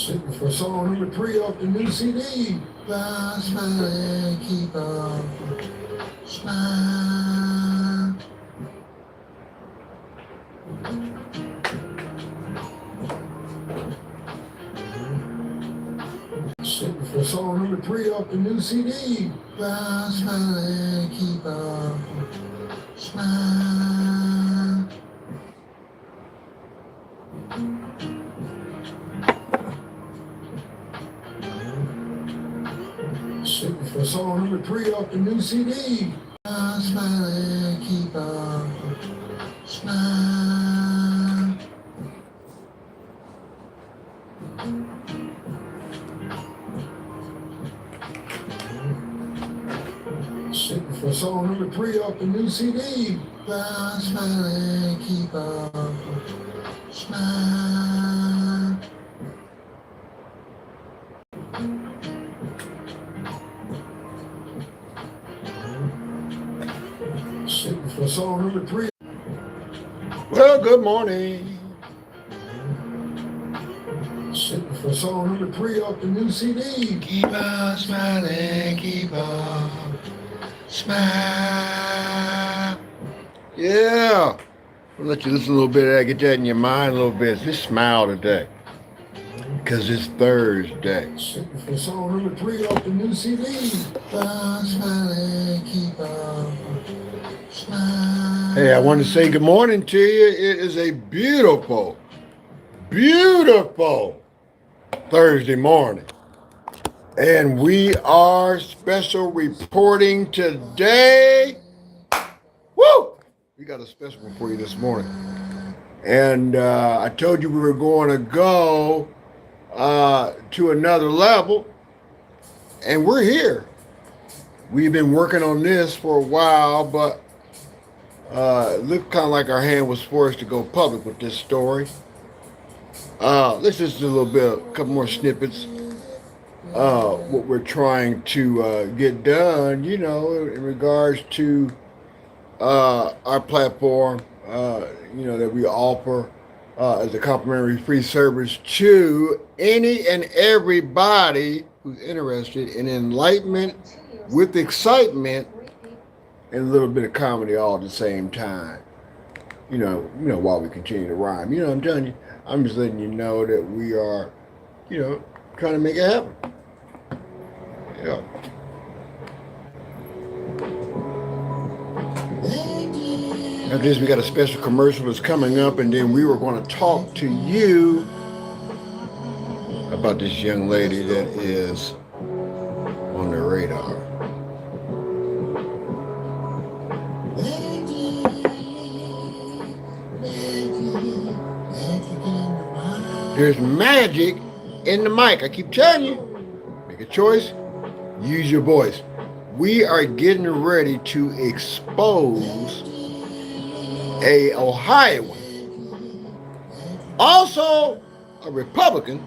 For song number 3 off the new CD. Smile, smile, and keep on. Smile. For song number 3 off the new CD. Smile, smile, and keep on. Smile. For song number 3 off the new CD. Smile and keep on. Smile. For song number 3 off the new CD. Smile and keep on. Smile. For song number 3. Well, good morning. For song number 3 off the new CD. Keep on smiling, keep on smile. Yeah. I'll let you listen a little bit of that, get that in your mind a little bit. Just smile today. Because it's Thursday. For song number 3 off the new CD. Smile and keep on. Smile. Hey, I want to say good morning to you. It is a beautiful, beautiful Thursday morning. And we are special reporting today. Woo! We got a special one for you this morning. And I told you we were going to go to another level. And we're here. We've been working on this for a while, but it looked kind of like our hand was forced to go public with this story. Let's just do a couple more snippets. What we're trying to get done, you know, in regards to our platform, that we offer as a complimentary free service to any and everybody who's interested in enlightenment with excitement and a little bit of comedy all at the same time. You know, while we continue to rhyme. You know, I'm telling you, I'm just letting you know that we are, trying to make it happen. Yeah. After this, we got a special commercial that's coming up, and then we were going to talk to you about this young lady that is on the radar. There's magic in the mic. I keep telling you, make a choice, use your voice. We are getting ready to expose a Ohioan, also a Republican,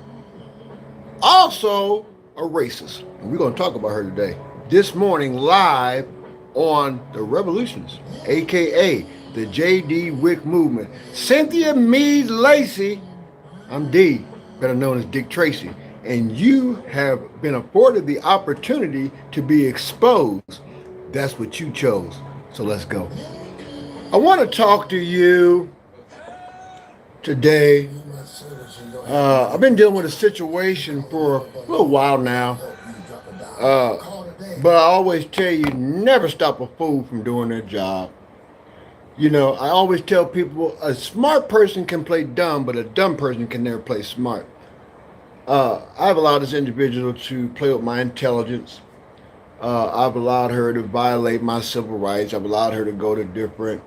also a racist. And we're going to talk about her today. This morning, live on the Revolutions, aka the J.D. Wick movement. Cynthia Meade-Lacy. I'm D, better known as Dick Tracy, and you have been afforded the opportunity to be exposed. That's what you chose. So let's go. I want to talk to you today. I've been dealing with a situation for a little while now, but I always tell you, never stop a fool from doing their job. You know, I always tell people a smart person can play dumb, but a dumb person can never play smart. I've allowed this individual to play with my intelligence. I've allowed her to violate my civil rights. I've allowed her to go to different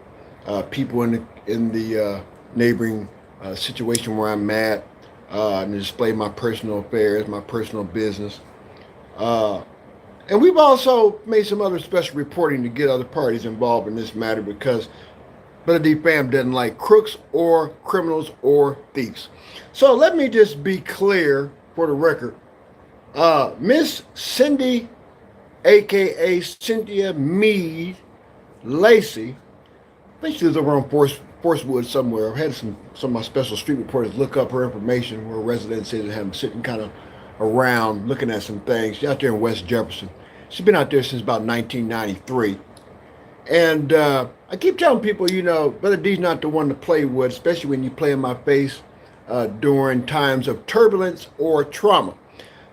people in the neighboring situation where I'm at and display my personal affairs, my personal business. And we've also made some other special reporting to get other parties involved in this matter because Brother D Fam doesn't like crooks or criminals or thieves. So let me just be clear for the record. Miss Cindy, aka Cynthia Meade-Lacy, I think she lives over on Forest Woods somewhere. I've had some of my special street reporters look up her information where residents is and have them sitting kind of around looking at some things. She's out there in West Jefferson. She's been out there since about 1993. And I keep telling people, you know, Brother D's not the one to play with, especially when you play in my face during times of turbulence or trauma.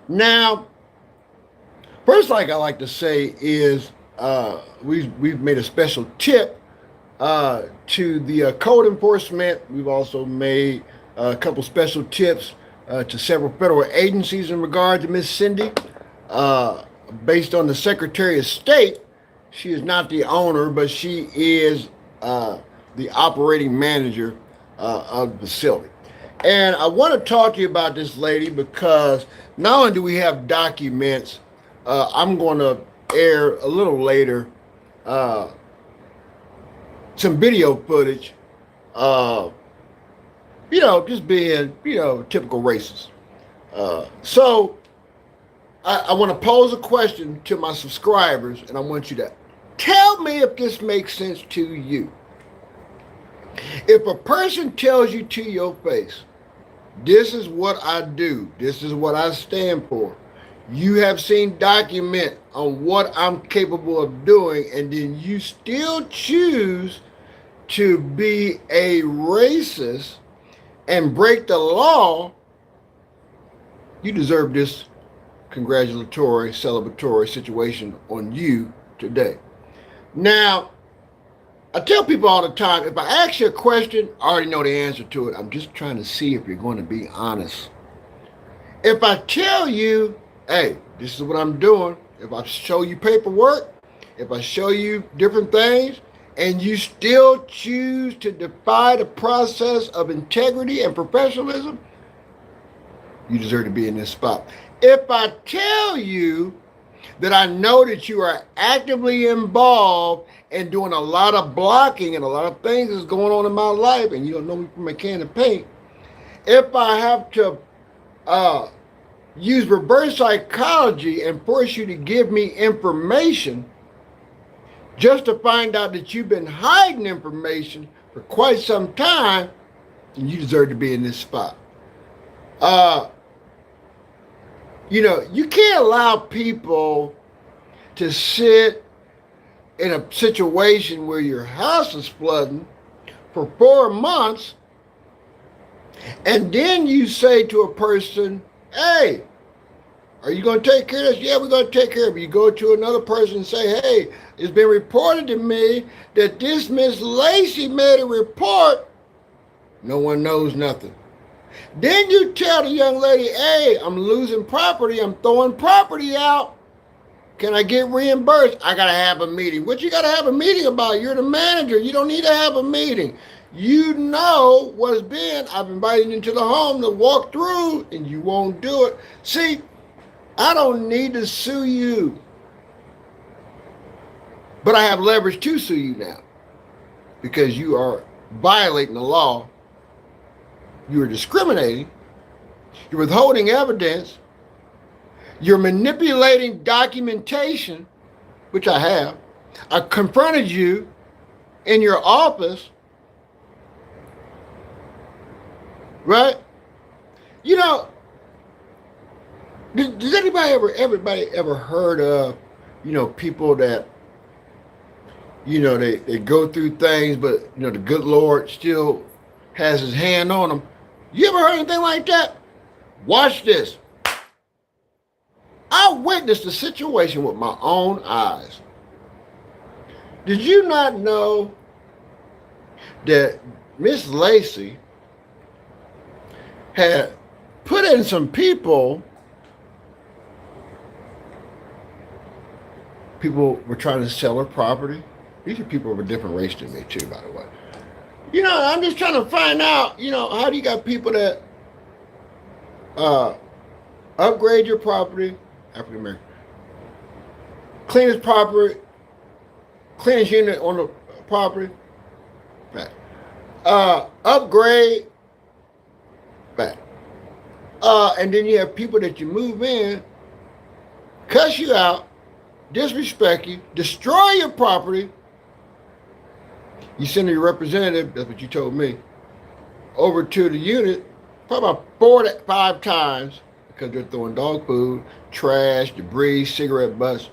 Now, first thing I like to say is we've made a special tip to the code enforcement. We've also made a couple special tips to several federal agencies in regard to Miss Cindy. Based on the Secretary of State, she is not the owner, but she is the operating manager of the facility. And I want to talk to you about this lady because not only do we have documents, I'm going to air a little later some video footage of, you know, just being, you know, typical racist. So I want to pose a question to my subscribers, and I want you to tell me if this makes sense to you. If a person tells you to your face, this is what I do, this is what I stand for, you have seen document on what I'm capable of doing, and then you still choose to be a racist and break the law, you deserve this congratulatory, celebratory situation on you today. Now, I tell people all the time, if I ask you a question, I already know the answer to it. I'm just trying to see if you're going to be honest. If I tell you, hey, this is what I'm doing, if I show you paperwork, if I show you different things, and you still choose to defy the process of integrity and professionalism, you deserve to be in this spot. If I tell you that I know that you are actively involved in doing a lot of blocking and a lot of things that's going on in my life, and you don't know me from a can of paint, if I have to use reverse psychology and force you to give me information just to find out that you've been hiding information for quite some time, then you deserve to be in this spot. You know, you can't allow people to sit in a situation where your house is flooding for 4 months, and then you say to a person, hey, are you going to take care of this? Yeah, we're going to take care of it. You go to another person and say, hey, it's been reported to me that this Miss Lacy made a report. No one knows nothing. Then you tell the young lady, hey, I'm losing property. I'm throwing property out. Can I get reimbursed? I got to have a meeting. What you got to have a meeting about? You're the manager. You don't need to have a meeting. You know what's been. I've invited you to the home to walk through, and you won't do it. See, I don't need to sue you, but I have leverage to sue you now because you are violating the law. You are discriminating. You're withholding evidence. You're manipulating documentation, which I have. I confronted you in your office, right? You know, does everybody ever heard of, you know, people that, you know, they go through things, but, you know, the good Lord still has his hand on them? You ever heard anything like that? Watch this. I witnessed the situation with my own eyes. Did you not know that Miss Lacy had put in some people were trying to sell her property? These are people of a different race than me too, by the way. You know, I'm just trying to find out, you know, how do you got people that upgrade your property, African American, cleanest property, cleanest unit on the property, back. Upgrade, back. And then you have people that you move in, cuss you out, disrespect you, destroy your property, You send your representative, that's what you told me, over to the unit probably about 4 to 5 times because they're throwing dog food, trash, debris, cigarette butts.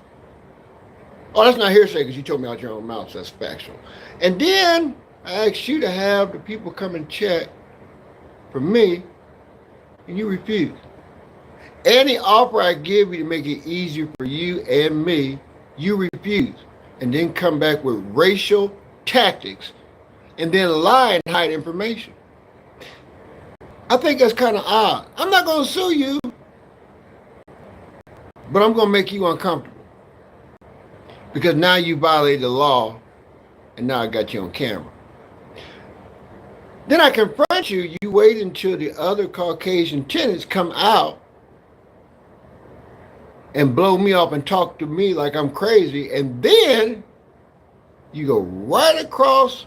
Oh, that's not hearsay because you told me out your own mouth, so that's factual. And then I asked you to have the people come and check for me, and you refused. Any offer I give you to make it easier for you and me, you refuse. And then come back with racial tactics and then lie and hide information. I think that's kind of odd. I'm not going to sue you, but I'm going to make you uncomfortable because now you violated the law and now I got you on camera. Then I confront you. You wait until the other Caucasian tenants come out and blow me off and talk to me like I'm crazy. And then you go right across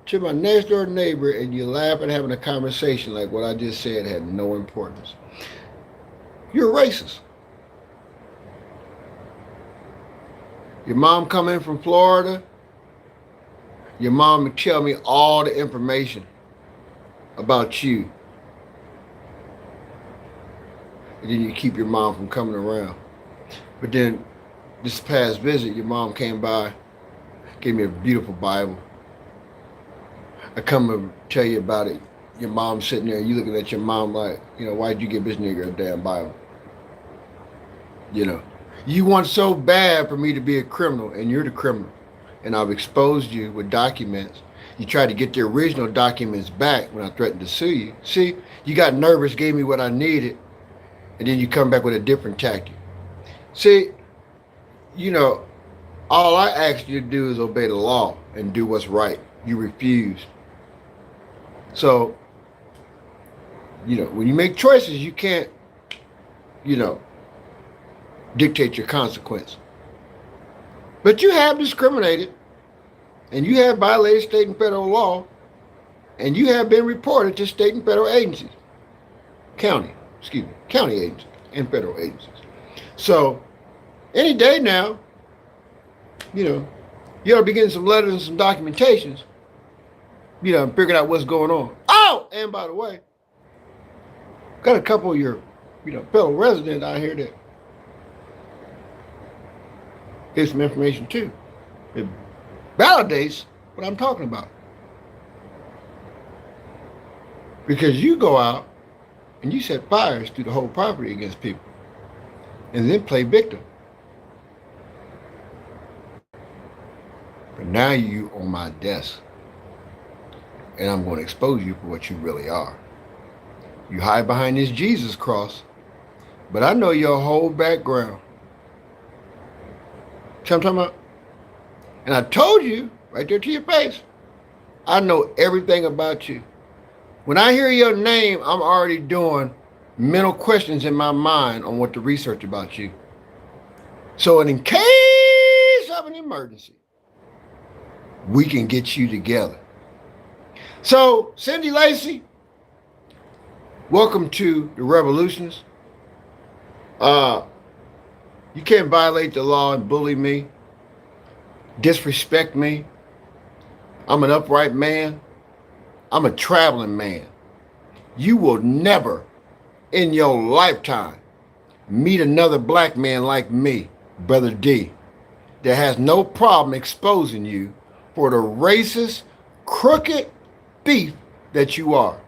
to my next door neighbor and you laugh and having a conversation like what I just said had no importance. You're a racist. Your mom come in from Florida. Your mom would tell me all the information about you. And then you keep your mom from coming around. But then this past visit, your mom came by, gave me a beautiful Bible. I come to tell you about it. Your mom sitting there, you looking at your mom like, why'd you give this nigga a damn Bible? You want so bad for me to be a criminal, and you're the criminal. And I've exposed you with documents. You tried to get the original documents back when I threatened to sue you. See, you got nervous, gave me what I needed, and then you come back with a different tactic. See, all I asked you to do is obey the law and do what's right. You refused. So, when you make choices, you can't, dictate your consequence. But you have discriminated, and you have violated state and federal law, and you have been reported to state and federal agencies. County agencies and federal agencies. So, any day now, you ought to be getting some letters and some documentations, and figuring out what's going on. Oh, and by the way, got a couple of your, fellow residents out here that here's some information too. It validates what I'm talking about. Because you go out and you set fires through the whole property against people and then play victim. But now you on my desk and I'm going to expose you for what you really are. You hide behind this Jesus cross, but I know your whole background. See what I'm talking about? And I told you right there to your face, I know everything about you. When I hear your name, I'm already doing mental questions in my mind on what to research about you. So in case of an emergency, we can get you together. So, Meade-Lacy, welcome to the Revolutionists. You can't violate the law and bully me, disrespect me. I'm an upright man. I'm a traveling man. You will never in your lifetime meet another black man like me, Brother D, that has no problem exposing you for the racist, crooked thief that you are.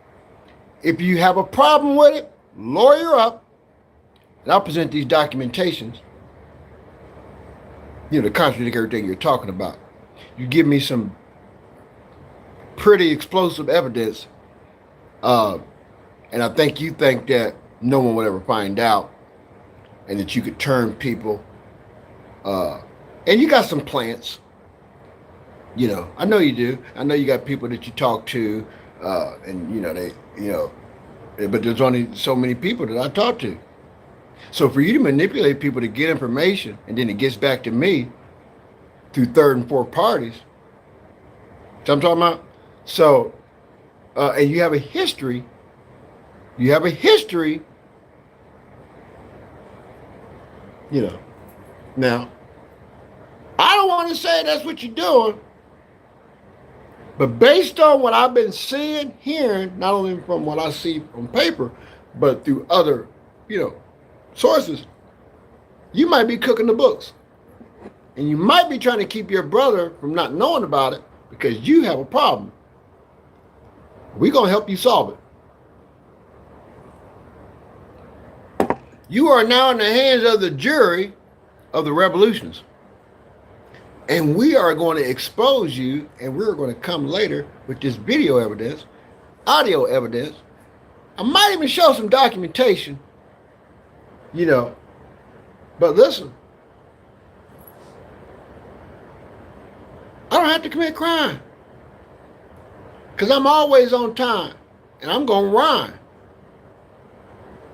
If you have a problem with it, lawyer up, and I'll present these documentations, to contradict everything you're talking about. You give me some pretty explosive evidence, and I think you think that no one would ever find out, and that you could turn people, and you got some plants. I know you do. I know you got people that you talk to, and but there's only so many people that I talk to. So for you to manipulate people to get information, and then it gets back to me through third and fourth parties, so I'm talking about. So, and you have a history. Now, I don't want to say that's what you're doing, But based on what I've been seeing, hearing, not only from what I see on paper, but through other, sources, you might be cooking the books. And you might be trying to keep your brother from not knowing about it because you have a problem. We're going to help you solve it. You are now in the hands of the jury of the revolutions. And we are going to expose you, and we're going to come later with this video evidence, audio evidence. I might even show some documentation, But listen, I don't have to commit crime because I'm always on time, and I'm going to rhyme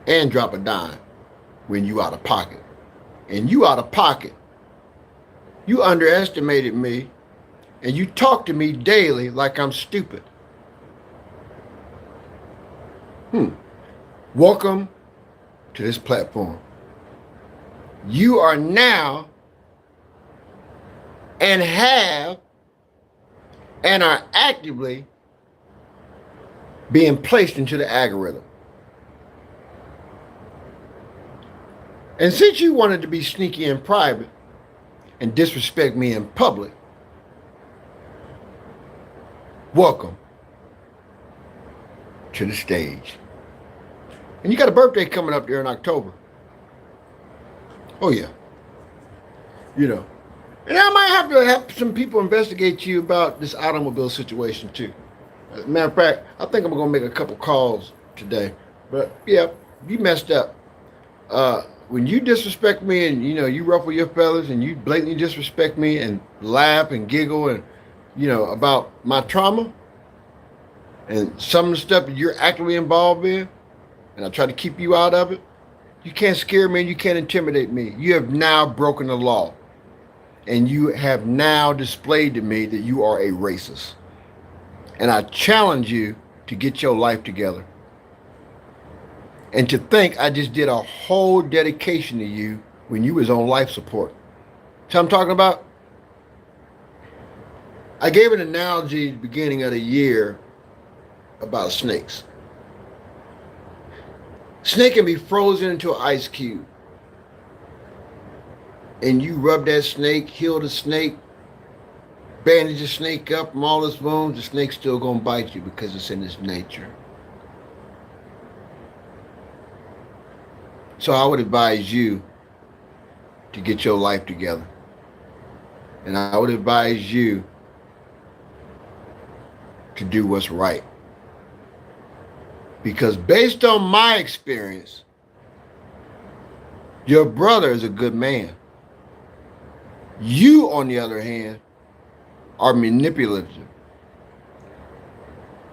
and drop a dime when you out of pocket. And you out of pocket. You underestimated me, and you talk to me daily like I'm stupid. Welcome to this platform. You are now and have and are actively being placed into the algorithm. And since you wanted to be sneaky in private and disrespect me in public, welcome to the stage. And you got a birthday coming up there in October. Oh yeah. And I might have to have some people investigate you about this automobile situation too. As a matter of fact, I think I'm going to make a couple calls today. But yeah, you messed up. When you disrespect me and, you ruffle your feathers and you blatantly disrespect me and laugh and giggle and, about my trauma and some of the stuff that you're actively involved in, and I try to keep you out of it, you can't scare me and you can't intimidate me. You have now broken the law. And you have now displayed to me that you are a racist. And I challenge you to get your life together. And to think I just did a whole dedication to you when you was on life support. So I'm talking about? I gave an analogy at the beginning of the year about snakes. Snake can be frozen into an ice cube. And you rub that snake, heal the snake, bandage the snake up from all its wounds, the snake's still going to bite you because it's in its nature. So I would advise you to get your life together. And I would advise you to do what's right. Because based on my experience, your brother is a good man. You, on the other hand, are manipulative.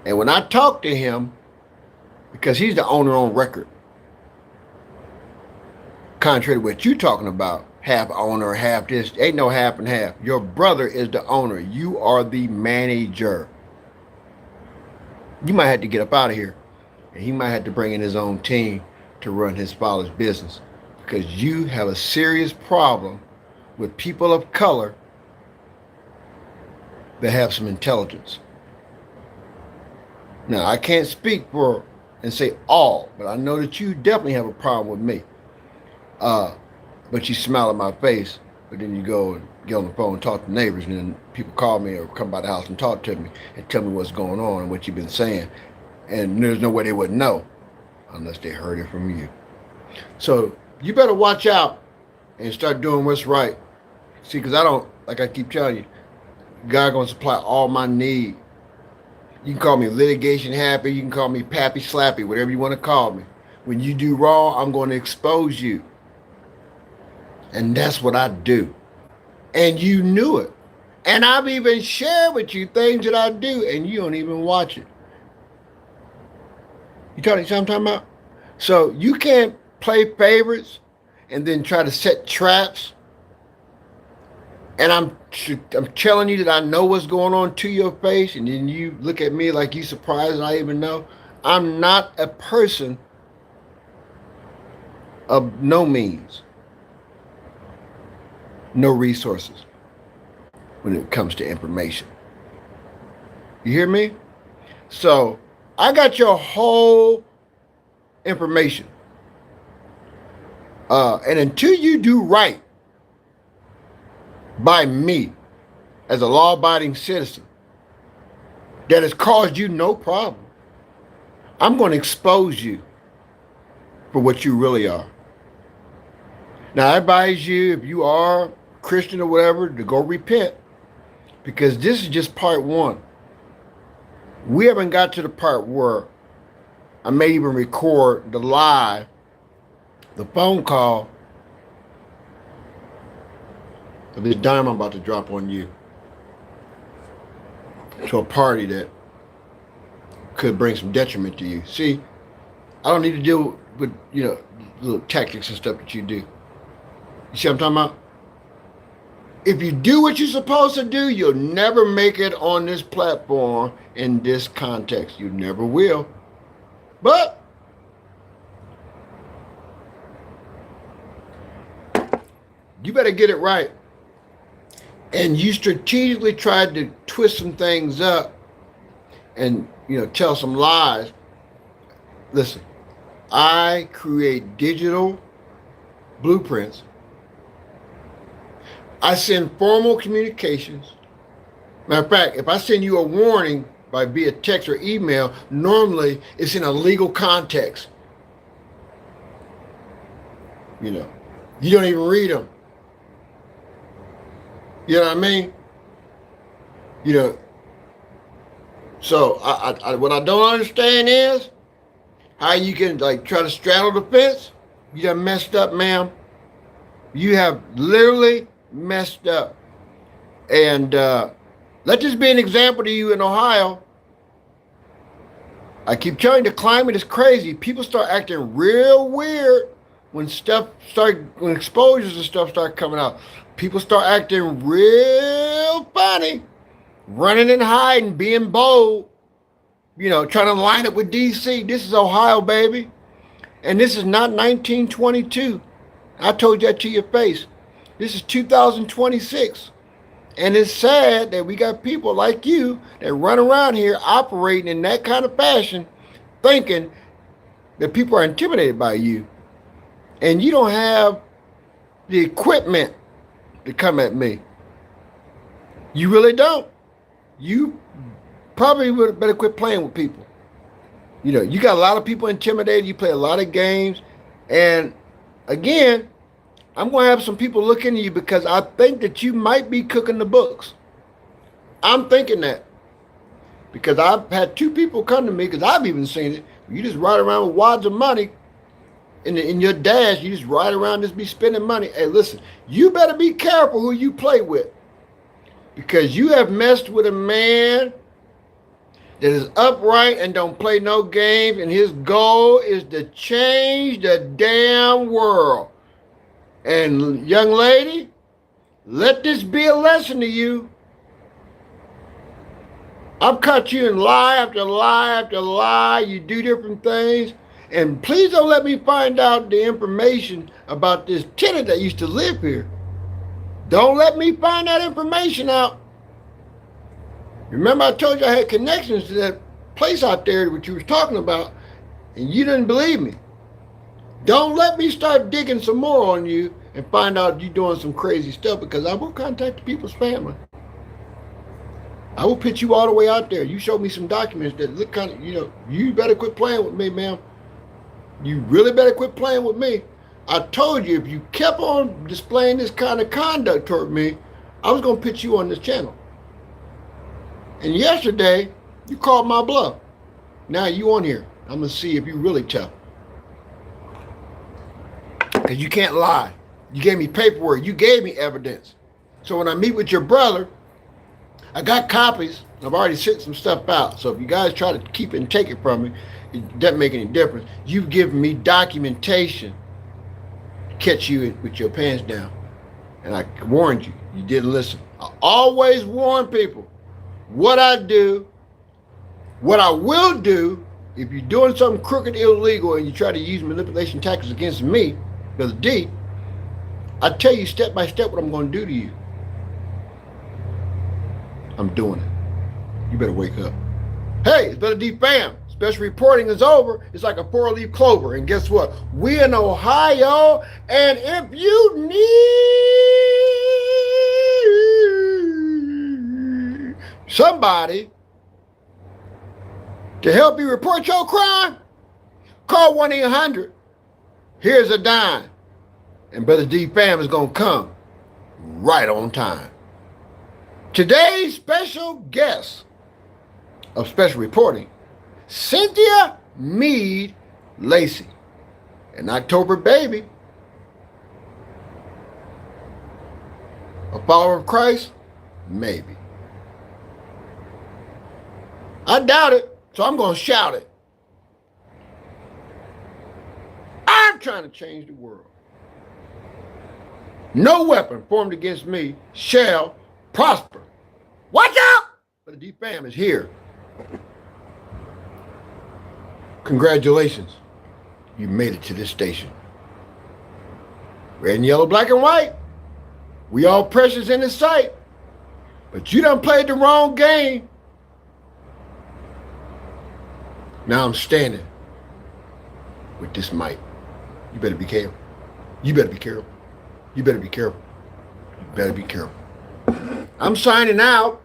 And when I talk to him, because he's the owner on record, contrary to what you're talking about, half owner, half this, ain't no half and half. Your brother is the owner. You are the manager. You might have to get up out of here. And he might have to bring in his own team to run his father's business. Because you have a serious problem with people of color that have some intelligence. Now, I can't speak for and say all, but I know that you definitely have a problem with me. But you smile at my face, but then you go and get on the phone and talk to neighbors, and then people call me or come by the house and talk to me and tell me what's going on and what you've been saying. And there's no way they would know unless they heard it from you. So you better watch out and start doing what's right. See, because I don't, like I keep telling you, God going to supply all my need. You can call me litigation happy. You can call me pappy slappy, whatever you want to call me. When you do wrong, I'm going to expose you. And that's what I do. And you knew it. And I've even shared with you things that I do, and you don't even watch it. You know what I'm talking about? So you can't play favorites and then try to set traps. And I'm telling you that I know what's going on to your face, and then you look at me like you surprised and I even know. I'm not a person of no means, no resources when it comes to information. You hear me? So I got your whole information. And until you do right by me as a law-abiding citizen that has caused you no problem, I'm going to expose you for what you really are. Now, I advise you, if you are Christian or whatever, to go repent, because this is just part one. We haven't got to the part where I may even record the live, the phone call of this dime I'm about to drop on you to a party that could bring some detriment to you. See, I don't need to deal with, little tactics and stuff that you do. You see what I'm talking about? If you do what you're supposed to do, you'll never make it on this platform in this context. You never will. But you better get it right. And you strategically tried to twist some things up and, tell some lies. Listen, I create digital blueprints. I send formal communications. Matter of fact, if I send you a warning by via text or email, normally it's in a legal context. You don't even read them. You know what I mean? So what I don't understand is how you can try to straddle the fence. You done messed up, ma'am. You have literally messed up. And let this be an example to you in Ohio. I keep telling you, the climate is crazy. People start acting real weird when exposures and stuff start coming out. People start acting real funny, running and hiding, being bold, trying to line up with DC. This is Ohio, baby. And this is not 1922. I told you that to your face. This is 2026. And it's sad that we got people like you that run around here operating in that kind of fashion, thinking that people are intimidated by you. And you don't have the equipment to come at me. You really don't. You probably would better quit playing with people. You got a lot of people intimidated. You play a lot of games. And again, I'm going to have some people look into you because I think that you might be cooking the books. I'm thinking that. Because I've had two people come to me, because I've even seen it. You just ride around with wads of money in your dash. You just ride around, just be spending money. Hey, listen, you better be careful who you play with. Because you have messed with a man that is upright and don't play no games. And his goal is to change the damn world. And young lady, let this be a lesson to you. I've caught you in lie after lie after lie. You do different things. And please don't let me find out the information about this tenant that used to live here. Don't let me find that information out. Remember I told you I had connections to that place out there which you was talking about, and you didn't believe me. Don't let me start digging some more on you and find out you doing some crazy stuff, because I will contact the people's family. I will pitch you all the way out there. You show me some documents that look kind of, you better quit playing with me, ma'am. You really better quit playing with me. I told you if you kept on displaying this kind of conduct toward me, I was going to pitch you on this channel. And yesterday, you called my bluff. Now you on here. I'm going to see if you really tough. Because you can't lie. You gave me paperwork. You gave me evidence. So when I meet with your brother, I got copies. I've already sent some stuff out. So if you guys try to keep it and take it from me, it doesn't make any difference. You've given me documentation to catch you with your pants down. And I warned you. You didn't listen. I always warn people what I do, what I will do. If you're doing something crooked, illegal, and you try to use manipulation tactics against me, because D, I tell you step by step what I'm going to do to you. I'm doing it. You better wake up. Hey, it's Better D fam. Special reporting is over. It's like a four-leaf clover. And guess what? We in Ohio. And if you need somebody to help you report your crime, call 1-800. Here's a dime. And Brother D fam is going to come right on time. Today's special guest of special reporting, Cynthia Meade-Lacy. An October baby. A follower of Christ? Maybe. I doubt it, so I'm going to shout it. I'm trying to change the world. No weapon formed against me shall prosper. Watch out! But the D fam is here. Congratulations. You made it to this station. Red and yellow, black and white. We all precious in His sight. But you done played the wrong game. Now I'm standing with this mic. You better be careful. You better be careful. You better be careful. You better be careful. I'm signing out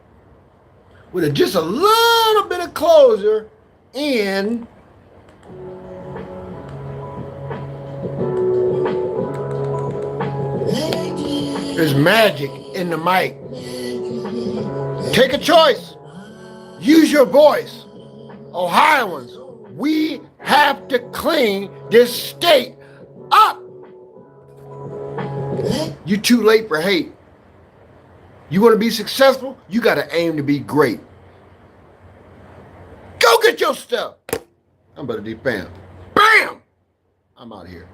with just a little bit of closer in there's magic in the mic. Take a choice. Use your voice. Ohioans, we have to clean this state up. You're too late for hate. You want to be successful? You got to aim to be great. Go get your stuff. I'm Better D fam. Bam! I'm out of here.